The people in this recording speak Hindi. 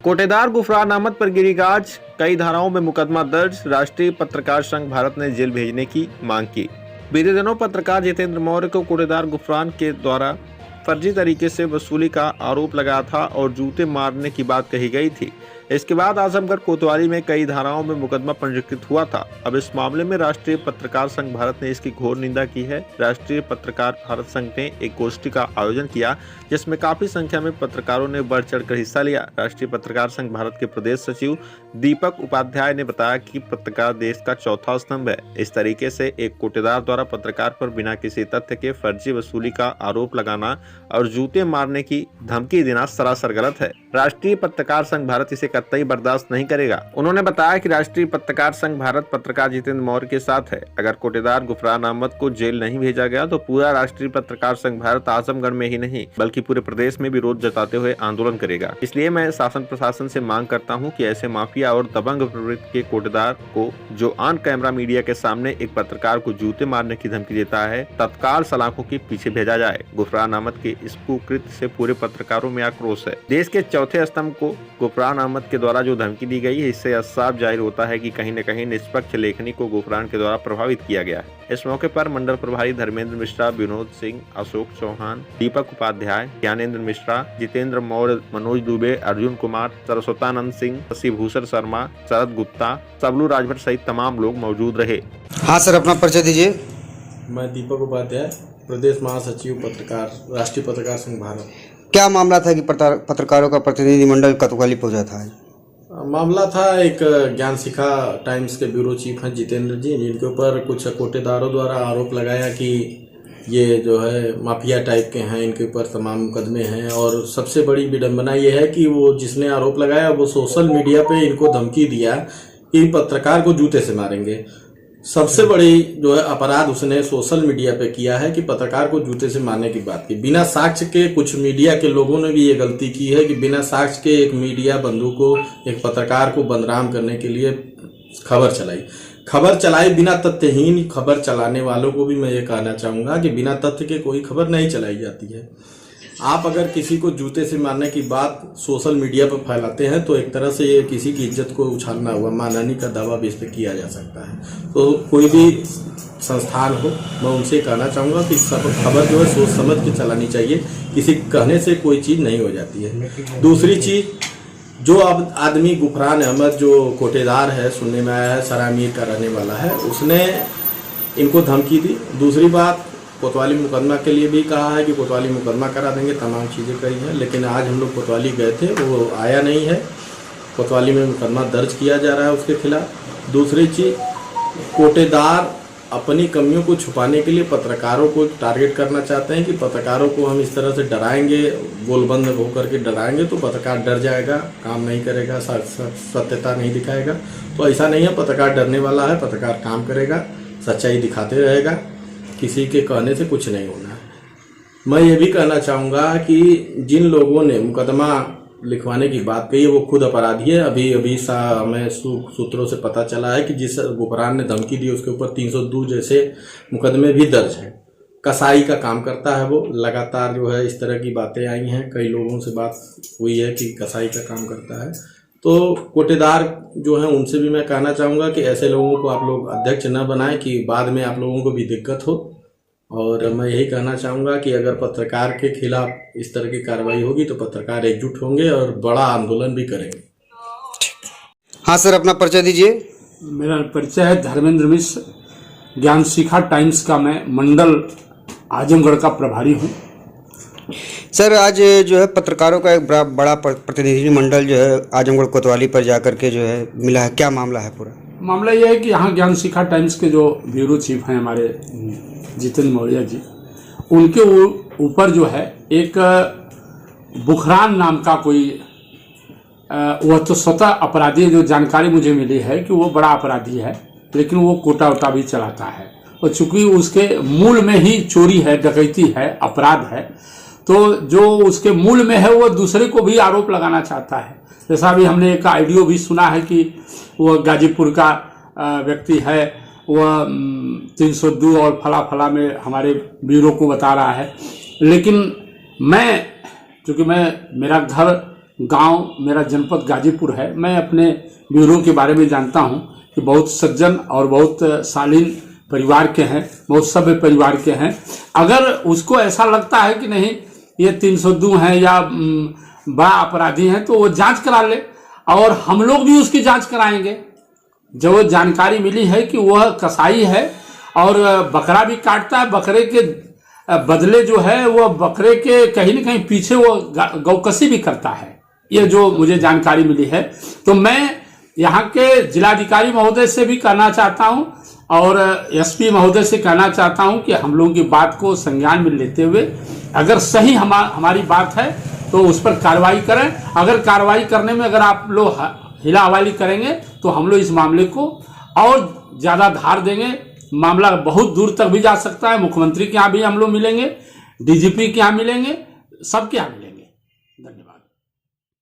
कोटेदार गुफरान अहमद पर गिरीगाज, कई धाराओं में मुकदमा दर्ज। राष्ट्रीय पत्रकार संघ भारत ने जेल भेजने की मांग की। बीते दिनों पत्रकार जितेंद्र मौर्य को कोटेदार गुफरान के द्वारा फर्जी तरीके से वसूली का आरोप लगाया था और जूते मारने की बात कही गई थी। इसके बाद आजमगढ़ कोतवाली में कई धाराओं में मुकदमा पंजीकृत हुआ था। अब इस मामले में राष्ट्रीय पत्रकार संघ भारत ने इसकी घोर निंदा की है। राष्ट्रीय पत्रकार भारत संघ ने एक गोष्ठी का आयोजन किया जिसमें काफी संख्या में पत्रकारों ने बढ़ चढ़कर हिस्सा लिया। राष्ट्रीय पत्रकार संघ भारत के प्रदेश सचिव दीपक उपाध्याय ने बताया कि पत्रकार देश का चौथा स्तंभ है। इस तरीके से एक कोटेदार द्वारा पत्रकार पर बिना किसी तथ्य के फर्जी वसूली का आरोप लगाना और जूते मारने की धमकी देना सरासर गलत है। राष्ट्रीय पत्रकार संघ भारत इसे कतई बर्दाश्त नहीं करेगा। उन्होंने बताया कि राष्ट्रीय पत्रकार संघ भारत पत्रकार जितेंद्र मौर्य के साथ है। अगर कोटेदार गुफरान अहमद को जेल नहीं भेजा गया तो पूरा राष्ट्रीय पत्रकार संघ भारत आजमगढ़ में ही नहीं बल्कि पूरे प्रदेश में विरोध जताते हुए आंदोलन करेगा। इसलिए मैं शासन प्रशासन से मांग करता हूं कि ऐसे माफिया और दबंग प्रवृत्ति के कोटेदार को जो ऑन कैमरा मीडिया के सामने एक पत्रकार को जूते मारने की धमकी देता है, तत्काल सलाखों के पीछे भेजा जाए। गुफरान अहमद के इस कुकृत्य से पूरे पत्रकारों में आक्रोश है। देश के चौथे स्तंभ को गुफरान अहमद के द्वारा जो धमकी दी गई है, इससे साफ जाहिर होता है कि कहीं न कहीं निष्पक्ष लेखनी को गुफरान के द्वारा प्रभावित किया गया है। इस मौके पर मंडल प्रभारी धर्मेंद्र मिश्रा, विनोद सिंह, अशोक चौहान, दीपक उपाध्याय, ज्ञानेंद्र मिश्रा, जितेंद्र मौर्य, मनोज दुबे, अर्जुन कुमार, सरस्वतानंद सिंह, शशिभूषण शर्मा, शरद गुप्ता, सबलू राजभर सहित तमाम लोग मौजूद रहे। हाँ सर, अपना परिचय दीजिए। मैं दीपक उपाध्याय, प्रदेश महासचिव पत्रकार, राष्ट्रीय पत्रकार संघ भारत। क्या मामला था कि पत्रकारों का प्रतिनिधिमंडल कोतवाली पहुंचा था? मामला था एक ज्ञान शिखा टाइम्स के ब्यूरो चीफ हैं जितेंद्र जी, जिनके ऊपर कुछ कोटेदारों द्वारा आरोप लगाया कि ये जो है माफिया टाइप के हैं, इनके ऊपर तमाम मुकदमे हैं। और सबसे बड़ी विडंबना ये है कि वो जिसने आरोप लगाया वो सोशल मीडिया पे इनको धमकी दिया कि पत्रकार को जूते से मारेंगे। सबसे बड़ी जो है अपराध उसने सोशल मीडिया पे किया है कि पत्रकार को जूते से मारने की बात की। बिना साक्ष्य के कुछ मीडिया के लोगों ने भी ये गलती की है कि बिना साक्ष्य के एक मीडिया बंधु को, एक पत्रकार को बदनाम करने के लिए खबर चलाई। बिना तथ्यहीन खबर चलाने वालों को भी मैं ये कहना चाहूंगा कि बिना तथ्य के कोई खबर नहीं चलाई जाती है। आप अगर किसी को जूते से मारने की बात सोशल मीडिया पर फैलाते हैं तो एक तरह से ये किसी की इज्जत को उछालना हुआ, मानहानि का दावा भी इस पर किया जा सकता है। तो कोई भी संस्थान हो, मैं उनसे कहना चाहूँगा कि सब खबर जो है सोच समझ के चलानी चाहिए। किसी कहने से कोई चीज़ नहीं हो जाती है। दूसरी चीज़, जो अब आदमी गुफरान अहमद जो कोटेदार है, सुनने में आया है सरामीर का रहने वाला है, उसने इनको धमकी दी। दूसरी बात, कोतवाली मुकदमा के लिए भी कहा है कि कोतवाली मुकदमा करा देंगे, तमाम चीज़ें कही हैं। लेकिन आज हम लोग कोतवाली गए थे, वो आया नहीं है। कोतवाली में मुकदमा दर्ज किया जा रहा है उसके खिलाफ। दूसरी चीज़, कोटेदार अपनी कमियों को छुपाने के लिए पत्रकारों को टारगेट करना चाहते हैं कि पत्रकारों को हम इस तरह से डराएंगे, गोलबंद होकर के डराएंगे तो पत्रकार डर जाएगा, काम नहीं करेगा, सत्यता नहीं दिखाएगा। तो ऐसा नहीं है, पत्रकार डरने वाला है, पत्रकार काम करेगा, सच्चाई दिखाते रहेगा, किसी के कहने से कुछ नहीं होना है। मैं ये भी कहना चाहूँगा कि जिन लोगों ने मुकदमा लिखवाने की बात कही है वो खुद अपराधी है। अभी हमें सूत्रों से पता चला है कि जिस गुफरान ने धमकी दी उसके ऊपर 302 जैसे मुकदमे भी दर्ज हैं। कसाई का काम करता है वो, लगातार जो है इस तरह की बातें आई हैं, कई लोगों से बात हुई है कि कसाई का काम करता है। तो कोटेदार जो है उनसे भी मैं कहना चाहूँगा कि ऐसे लोगों को आप लोग अध्यक्ष न बनाएं कि बाद में आप लोगों को भी दिक्कत हो। और मैं यही कहना चाहूँगा कि अगर पत्रकार के खिलाफ इस तरह की कार्रवाई होगी तो पत्रकार एकजुट होंगे और बड़ा आंदोलन भी करेंगे। हाँ सर, अपना परिचय दीजिए। मेरा परिचय है धर्मेंद्र मिश्र, ज्ञान शिखा टाइम्स का मैं मंडल आजमगढ़ का प्रभारी हूँ। सर, आज जो है पत्रकारों का एक बड़ा प्रतिनिधिमंडल जो है आजमगढ़ कोतवाली पर जाकर के जो है मिला है, क्या मामला है? पूरा मामला यह है कि यहाँ ज्ञान शिखा टाइम्स के जो ब्यूरो चीफ हैं हमारे जितेंद्र मौर्य जी, उनके ऊपर जो है एक बुखरान नाम का कोई वह तो स्वतः अपराधी, जो जानकारी मुझे मिली है कि वो बड़ा अपराधी है, लेकिन वो कोटा वोटा भी चलाता है। और चूंकि उसके मूल में ही चोरी है, डकैती है, अपराध है, तो जो उसके मूल में है वो दूसरे को भी आरोप लगाना चाहता है। जैसा भी हमने एक ऑडियो भी सुना है कि वो गाजीपुर का व्यक्ति है, वह 302 और फला में हमारे ब्यूरो को बता रहा है। लेकिन चूँकि मेरा घर गांव मेरा जनपद गाजीपुर है। मैं अपने ब्यूरो के बारे में जानता हूं कि बहुत सज्जन और बहुत शालीन परिवार के हैं, बहुत सभ्य परिवार के हैं। अगर उसको ऐसा लगता है कि नहीं ये 302 हैं या बड़ा अपराधी हैं तो वो जांच करा ले, और हम लोग भी उसकी जांच कराएंगे। जो जानकारी मिली है कि वह कसाई है और बकरा भी काटता है, बकरे के बदले जो है वह बकरे के कहीं न कहीं पीछे वो गौकसी भी करता है, ये जो मुझे जानकारी मिली है। तो मैं यहाँ के जिलाधिकारी महोदय से भी कहना चाहता हूँ और एसपी महोदय से कहना चाहता हूँ कि हम लोगों की बात को संज्ञान में लेते हुए अगर सही हमारी बात है तो उस पर कार्रवाई करें। अगर कार्रवाई करने में अगर आप लोग हिला हवाली करेंगे तो हम लोग इस मामले को और ज़्यादा धार देंगे। मामला बहुत दूर तक भी जा सकता है। मुख्यमंत्री के यहाँ भी हम लोग मिलेंगे, डीजीपी के यहाँ मिलेंगे, सबके यहाँ मिलेंगे।